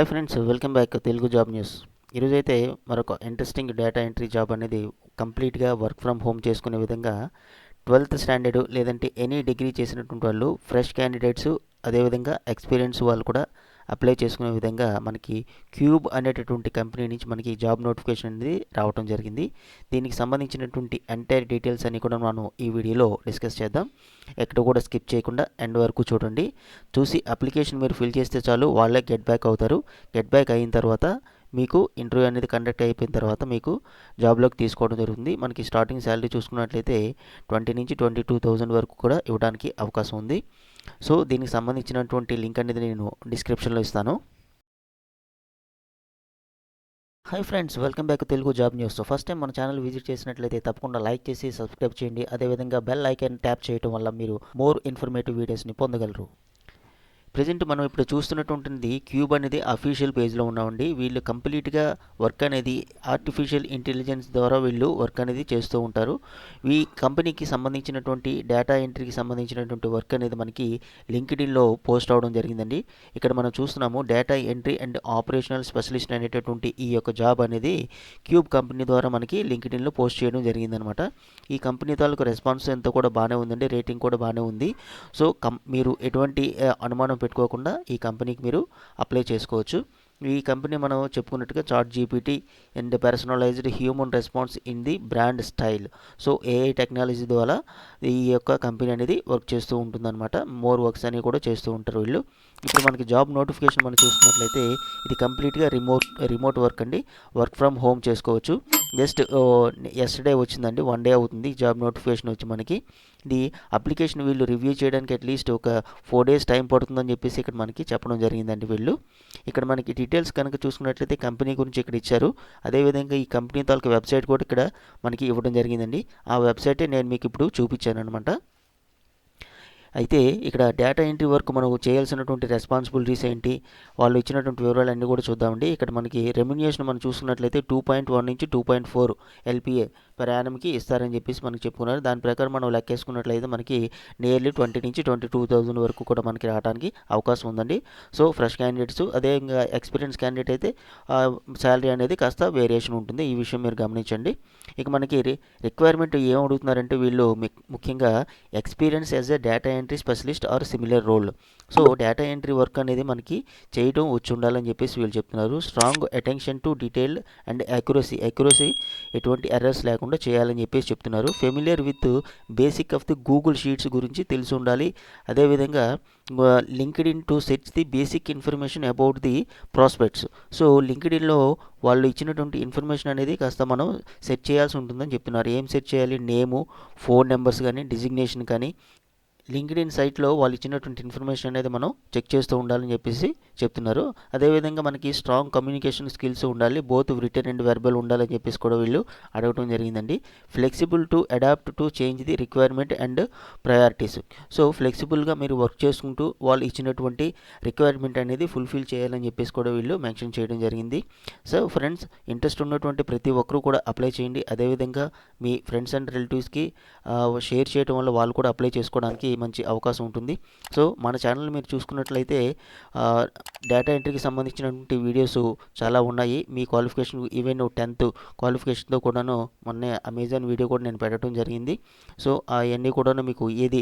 Hi friends, welcome back Telugu job news. ఈరోజైతే మరొక interesting data entry job అనేది కంప్లీట్గా వర్క్ ఫ్రమ్ హోమ్ చేసుకునే విధంగా 12th స్టాండర్డ్ లేదంటే ఎనీ డిగ్రీ చేసినటువంటి వాళ్ళు, ఫ్రెష్ క్యాండిడేట్స్, అదేవిధంగా ఎక్స్పీరియన్స్ వాళ్ళు కూడా అప్లై చేసుకునే విధంగా మనకి క్యూబ్ అనేటటువంటి కంపెనీ నుంచి మనకి జాబ్ నోటిఫికేషన్ అనేది రావడం జరిగింది. దీనికి సంబంధించినటువంటి ఎంటైర్ డీటెయిల్స్ అన్ని కూడా మనం ఈ వీడియోలో డిస్కస్ చేద్దాం. ఎక్కడ కూడా స్కిప్ చేయకుండా ఎండ్ వరకు చూడండి. చూసి అప్లికేషన్ మీరు ఫిల్ చేస్తే చాలు, వాళ్ళే గెట్ బ్యాక్ అవుతారు. గెట్ బ్యాక్ అయిన తర్వాత మీకు ఇంటర్వ్యూ అనేది కండక్ట్ అయిపోయిన తర్వాత మీకు జాబ్లోకి తీసుకోవడం జరుగుతుంది. మనకి స్టార్టింగ్ శాలరీ చూసుకున్నట్లయితే 20 నుంచి 22,000 వరకు కూడా ఇవ్వడానికి అవకాశం ఉంది. సో దీనికి సంబంధించినటువంటి లింక్ అనేది నేను డిస్క్రిప్షన్లో ఇస్తాను. Hi friends, welcome back Telugu job news. First time మన ఛానల్ విజిట్ చేసినట్లయితే తప్పకుండా లైక్ చేసి సబ్స్క్రైబ్ చేయండి. అదేవిధంగా బెల్ ఐకాన్ ట్యాప్ చేయడం వల్ల మీరు మోర్ ఇన్ఫర్మేటివ్ వీడియోస్ని పొందగలరు. ప్రజెంట్ మనం ఇప్పుడు చూస్తున్నటువంటిది క్యూబ్ అనేది అఫీషియల్ పేజ్లో ఉన్నామండి. వీళ్ళు కంప్లీట్గా వర్క్ అనేది ఆర్టిఫిషియల్ ఇంటెలిజెన్స్ ద్వారా వీళ్ళు వర్క్ అనేది చేస్తూ ఉంటారు. ఈ కంపెనీకి సంబంధించినటువంటి డేటా ఎంట్రీకి సంబంధించినటువంటి వర్క్ అనేది మనకి లింక్డ్ఇన్లో పోస్ట్ అవడం జరిగిందండి. ఇక్కడ మనం చూస్తున్నాము data entry and operational specialist అనేటటువంటి ఈ యొక్క జాబ్ అనేది క్యూబ్ కంపెనీ ద్వారా మనకి లింక్డ్ఇన్లో పోస్ట్ చేయడం జరిగిందనమాట. ఈ కంపెనీ తాలూకు రెస్పాన్స్ ఎంతో కూడా బాగానే ఉందండి, రేటింగ్ కూడా బాగానే ఉంది. సో మీరు ఎటువంటి అనుమానం పెట్టుకోకుండా ఈ కంపెనీకి మీరు అప్లై చేసుకోవచ్చు. ఈ కంపెనీ మనం చెప్పుకున్నట్టుగా ChatGPT and personalised human response in the brand style. So AI technology ద్వారా ఈ యొక్క కంపెనీ అనేది వర్క్ చేస్తూ ఉంటుందన్నమాట. మోర్ వర్క్స్ అని కూడా చేస్తూ ఉంటారు వీళ్ళు. ఇప్పుడు మనకి జాబ్ నోటిఫికేషన్ మనం చూసుకున్నట్లయితే ఇది కంప్లీట్గా రిమోట్ వర్క్ అండి. వర్క్ ఫ్రమ్ హోమ్ చేసుకోవచ్చు. జస్ట్ ఎస్టర్డే వచ్చిందండి, 1 డే అవుతుంది జాబ్ నోటిఫికేషన్ వచ్చి మనకి. ఇది అప్లికేషన్ వీళ్ళు రివ్యూ చేయడానికి అట్లీస్ట్ ఒక 4 days టైం పడుతుందని చెప్పేసి ఇక్కడ మనకి చెప్పడం జరిగిందండి వీళ్ళు. ఇక్కడ మనకి డీటెయిల్స్ కనుక చూసుకున్నట్లయితే కంపెనీ గురించి ఇక్కడ ఇచ్చారు. అదేవిధంగా ఈ కంపెనీ తాలూకు వెబ్సైట్ కూడా ఇక్కడ మనకి ఇవ్వడం జరిగిందండి. ఆ వెబ్సైటే నేను మీకు ఇప్పుడు చూపించాను అనమాట. అయితే ఇక్కడ డేటా ఎంట్రీ వర్క్ మనం చేయాల్సినటువంటి రెస్పాన్సిబిలిటీస్ ఏంటి, వాళ్ళు ఇచ్చినటువంటి వివరాలు అన్నీ కూడా చూద్దామండి. ఇక్కడ మనకి రెమ్యునేషన్ మనం చూసుకున్నట్లయితే 2.1 నుంచి 2.4 LPA పర్ యానంకి ఇస్తారని చెప్పేసి మనకి చెప్పుకున్నారు. దాని ప్రకారం మనం లెక్కేసుకున్నట్లయితే మనకి నియర్లీ 20 నుంచి 22,000 వరకు కూడా మనకి రావడానికి అవకాశం ఉందండి. సో ఫ్రెష్ క్యాండిడేట్స్, అదేవిధంగా ఎక్స్పీరియన్స్ క్యాండిడేట్ అయితే శాలరీ అనేది కాస్త వేరియేషన్ ఉంటుంది. ఈ విషయం మీరు గమనించండి. ఇక మనకి రిక్వైర్మెంట్ ఏం అడుగుతున్నారంటే వీళ్ళు ముఖ్యంగా experience as a data entry specialist or similar role. So data entry work అనేది మనకి చేయడం వచ్చి ఉండాలని చెప్పేసి వీళ్ళు చెప్తున్నారు. Strong attention to detail and accuracy ఎటువంటి ఎర్రర్స్ లేకుండా చేయాలని చెప్పేసి చెప్తున్నారు. Familiar with basic of the Google sheets గురించి తెలిసి ఉండాలి. అదేవిధంగా LinkedIn to search the basic information about the prospects. So లింక్డ్ఇన్లో వాళ్ళు ఇచ్చినటువంటి ఇన్ఫర్మేషన్ అనేది కాస్త మనం సెర్చ్ చేయాల్సి ఉంటుందని చెప్తున్నారు. ఏం సెర్చ్ చేయాలి? నేము, ఫోన్ నెంబర్స్ కానీ, డిజిగ్నేషన్ కానీ. లింక్డ్ఇన్ సైట్లో వాళ్ళు ఇచ్చినటువంటి ఇన్ఫర్మేషన్ అనేది మనం చెక్ చేస్తూ ఉండాలని చెప్పేసి చెప్తున్నారు. అదేవిధంగా మనకి స్ట్రాంగ్ కమ్యూనికేషన్ స్కిల్స్ ఉండాలి, బోత్ రిటర్న్ అండ్ వెర్బల్ ఉండాలని చెప్పేసి కూడా వీళ్ళు అడగటం జరిగిందండి. Flexible to adapt to change the requirement and priorities. So ఫ్లెక్సిబుల్గా మీరు వర్క్ చేసుకుంటూ వాళ్ళు ఇచ్చినటువంటి రిక్వైర్మెంట్ అనేది ఫుల్ఫిల్ చేయాలని చెప్పేసి కూడా వీళ్ళు మెన్షన్ చేయడం జరిగింది. సో ఫ్రెండ్స్, ఇంట్రెస్ట్ ఉన్నటువంటి ప్రతి ఒక్కరూ కూడా అప్లై చేయండి. అదేవిధంగా మీ ఫ్రెండ్స్ అండ్ రిలేటివ్స్కి షేర్ చేయడం వల్ల వాళ్ళు కూడా అప్లై చేసుకోవడానికి మంచి అవకాశం ఉంటుంది. సో మన ఛానల్ మీరు చూసుకున్నట్లయితే డేటా ఎంట్రీకి సంబంధించినటువంటి వీడియోస్ చాలా ఉన్నాయి. మీ క్వాలిఫికేషన్ ఈవెన్ 10th క్వాలిఫికేషన్తో కూడాను మొన్నే అమెజాన్ వీడియో కూడా నేను పెట్టడం జరిగింది. సో అవన్నీ కూడాను మీకు ఏది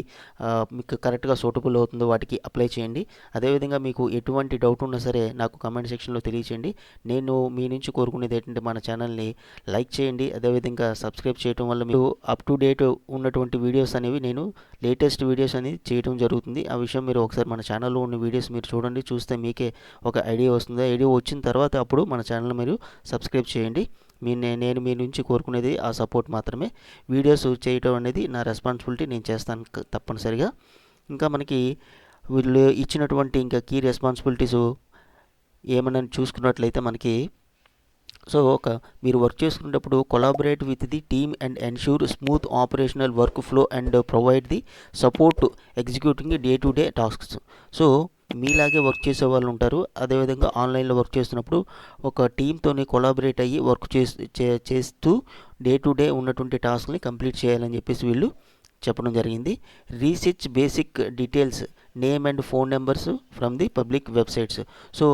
మీకు కరెక్ట్గా సూటబుల్ అవుతుందో వాటికి అప్లై చేయండి. అదేవిధంగా మీకు ఎటువంటి డౌట్ ఉన్నా సరే నాకు కమెంట్ సెక్షన్లో తెలియచేయండి. నేను మీ నుంచి కోరుకునేది ఏంటంటే మన ఛానల్ని లైక్ చేయండి. అదేవిధంగా సబ్స్క్రైబ్ చేయడం వల్ల మీకు అప్ టు డేట్ ఉన్నటువంటి వీడియోస్ అనేవి, నేను లేటెస్ట్ వీడియోస్ అనేది చేయడం జరుగుతుంది. ఆ విషయం మీరు ఒకసారి మన ఛానల్లో ఉన్న వీడియోస్ మీరు చూడండి. చూస్తే మీకే ఒక ఐడియా వస్తుంది. ఐడియా వచ్చిన తర్వాత అప్పుడు మన ఛానల్ మీరు సబ్స్క్రైబ్ చేయండి. నేను మీ నుంచి కోరుకునేది ఆ సపోర్ట్ మాత్రమే. వీడియోస్ చేయడం అనేది నా రెస్పాన్సిబిలిటీ, నేను చేస్తాను తప్పనిసరిగా. ఇంకా మనకి వీళ్ళు ఇచ్చినటువంటి ఇంకా కీ రెస్పాన్సిబిలిటీస్ ఏమన్నా చూసుకున్నట్లయితే మనకి మీరు వర్క్ చేసుకునేటప్పుడు collaborate with the team and ensure smooth operational work flow and provide the support executing day to day tasks. So మీలాగే వర్క్ చేసే వాళ్ళు ఉంటారు. అదేవిధంగా ఆన్లైన్లో వర్క్ చేస్తున్నప్పుడు ఒక టీమ్తోని కొలాబరేట్ అయ్యి వర్క్ చేస్తూ డే టు డే ఉన్నటువంటి టాస్క్ని కంప్లీట్ చేయాలని చెప్పేసి వీళ్ళు చెప్పడం జరిగింది. Research basic details name and phone numbers from the public websites. So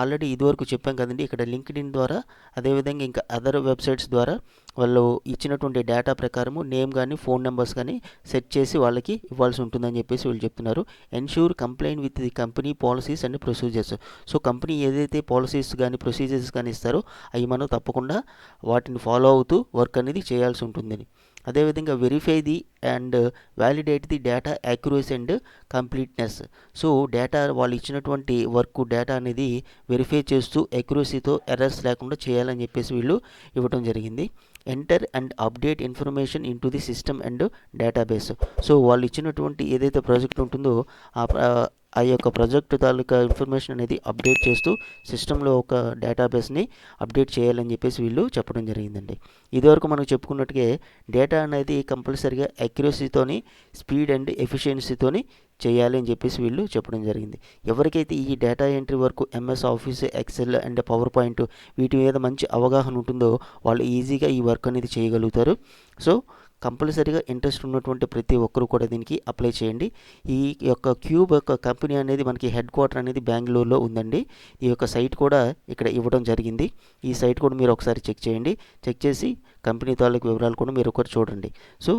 already ఇదివరకు చెప్పాం కదండి, ఇక్కడ లింక్డ్ఇన్ ద్వారా అదేవిధంగా ఇంకా అదర్ వెబ్సైట్స్ ద్వారా వాళ్ళు ఇచ్చినటువంటి డేటా ప్రకారము నేమ్ కానీ ఫోన్ నెంబర్స్ కానీ సెట్ చేసి వాళ్ళకి ఇవ్వాల్సి ఉంటుందని చెప్పేసి వీళ్ళు చెప్తున్నారు. Ensure complaint with the company policies and procedures. So company ఏదైతే పాలసీస్ కానీ ప్రొసీజర్స్ కానీ ఇస్తారో అవి మనం తప్పకుండా వాటిని ఫాలో అవుతూ వర్క్ అనేది చేయాల్సి ఉంటుందని. అదేవిధంగా verify the and validate the data accuracy and completeness. So data వాళ్ళు ఇచ్చినటువంటి వర్క్ డేటా అనేది వెరిఫై చేస్తూ యాక్యురసీతో ఎర్రర్స్ లేకుండా చేయాలని చెప్పేసి వీళ్ళు ఇవ్వడం జరిగింది. Enter and update information in to the system and database. So వాళ్ళు ఇచ్చినటువంటి ఏదైతే ప్రాజెక్ట్ ఉంటుందో ఆ యొక్క ప్రాజెక్ట్ తాలూకా ఇన్ఫర్మేషన్ అనేది అప్డేట్ చేస్తూ సిస్టంలో ఒక డేటాబేస్ని అప్డేట్ చేయాలని చెప్పేసి వీళ్ళు చెప్పడం జరిగిందండి. ఇదివరకు మనం చెప్పుకున్నట్టుగా డేటా అనేది కంపల్సరీగా యాక్యురసీతోని స్పీడ్ అండ్ ఎఫిషియన్సీతోని చేయాలి అని చెప్పేసి వీళ్ళు చెప్పడం జరిగింది. ఎవరికైతే ఈ డేటా ఎంట్రీ వరకు MS office, Excel and PowerPoint వీటి మీద మంచి అవగాహన ఉంటుందో వాళ్ళు ఈజీగా ఈ వర్క్ అనేది చేయగలుగుతారు. సో కంపల్సరీగా ఇంట్రెస్ట్ ఉన్నటువంటి ప్రతి ఒక్కరు కూడా దీనికి అప్లై చేయండి. ఈ యొక్క క్యూబ్ యొక్క కంపెనీ అనేది మనకి హెడ్ క్వార్టర్ అనేది బెంగళూరులో ఉందండి. ఈ యొక్క సైట్ కూడా ఇక్కడ ఇవ్వడం జరిగింది. ఈ సైట్ కూడా మీరు ఒకసారి చెక్ చేయండి. చెక్ చేసి కంపెనీ తాలూకు వివరాలు కూడా మీరు ఒకటి చూడండి. సో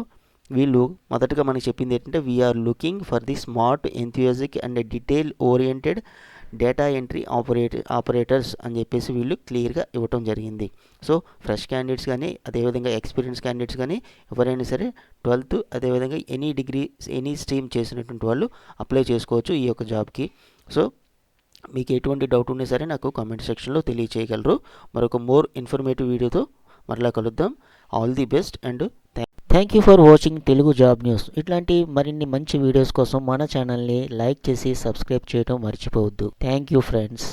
వీళ్ళు మొదటగా మనకి చెప్పింది ఏంటంటే we're looking for the smart, enthusiastic and detail oriented data entry operators అని చెప్పేసి వీళ్ళు క్లియర్గా ఇవ్వటం జరిగింది. సో ఫ్రెష్ క్యాండిడేట్స్ కానీ అదేవిధంగా ఎక్స్పీరియన్స్ క్యాండిడేట్స్ కానీ ఎవరైనా సరే 12th అదేవిధంగా ఎనీ డిగ్రీ ఎనీ స్ట్రీమ్ చేసినటువంటి వాళ్ళు అప్లై చేసుకోవచ్చు ఈ యొక్క జాబ్కి. సో మీకు ఎటువంటి డౌట్ ఉన్నా సరే నాకు కామెంట్ సెక్షన్లో తెలియచేయగలరు. మరొక మోర్ ఇన్ఫర్మేటివ్ వీడియోతో మరలా కలుద్దాం. All the best and thank you for watching Telugu job news. ఇట్లాంటి మరిన్ని మంచి వీడియోస్ కోసం మన ఛానల్ని లైక్ చేసి సబ్స్క్రైబ్ చేయడం మర్చిపోవద్దు. Thank you friends.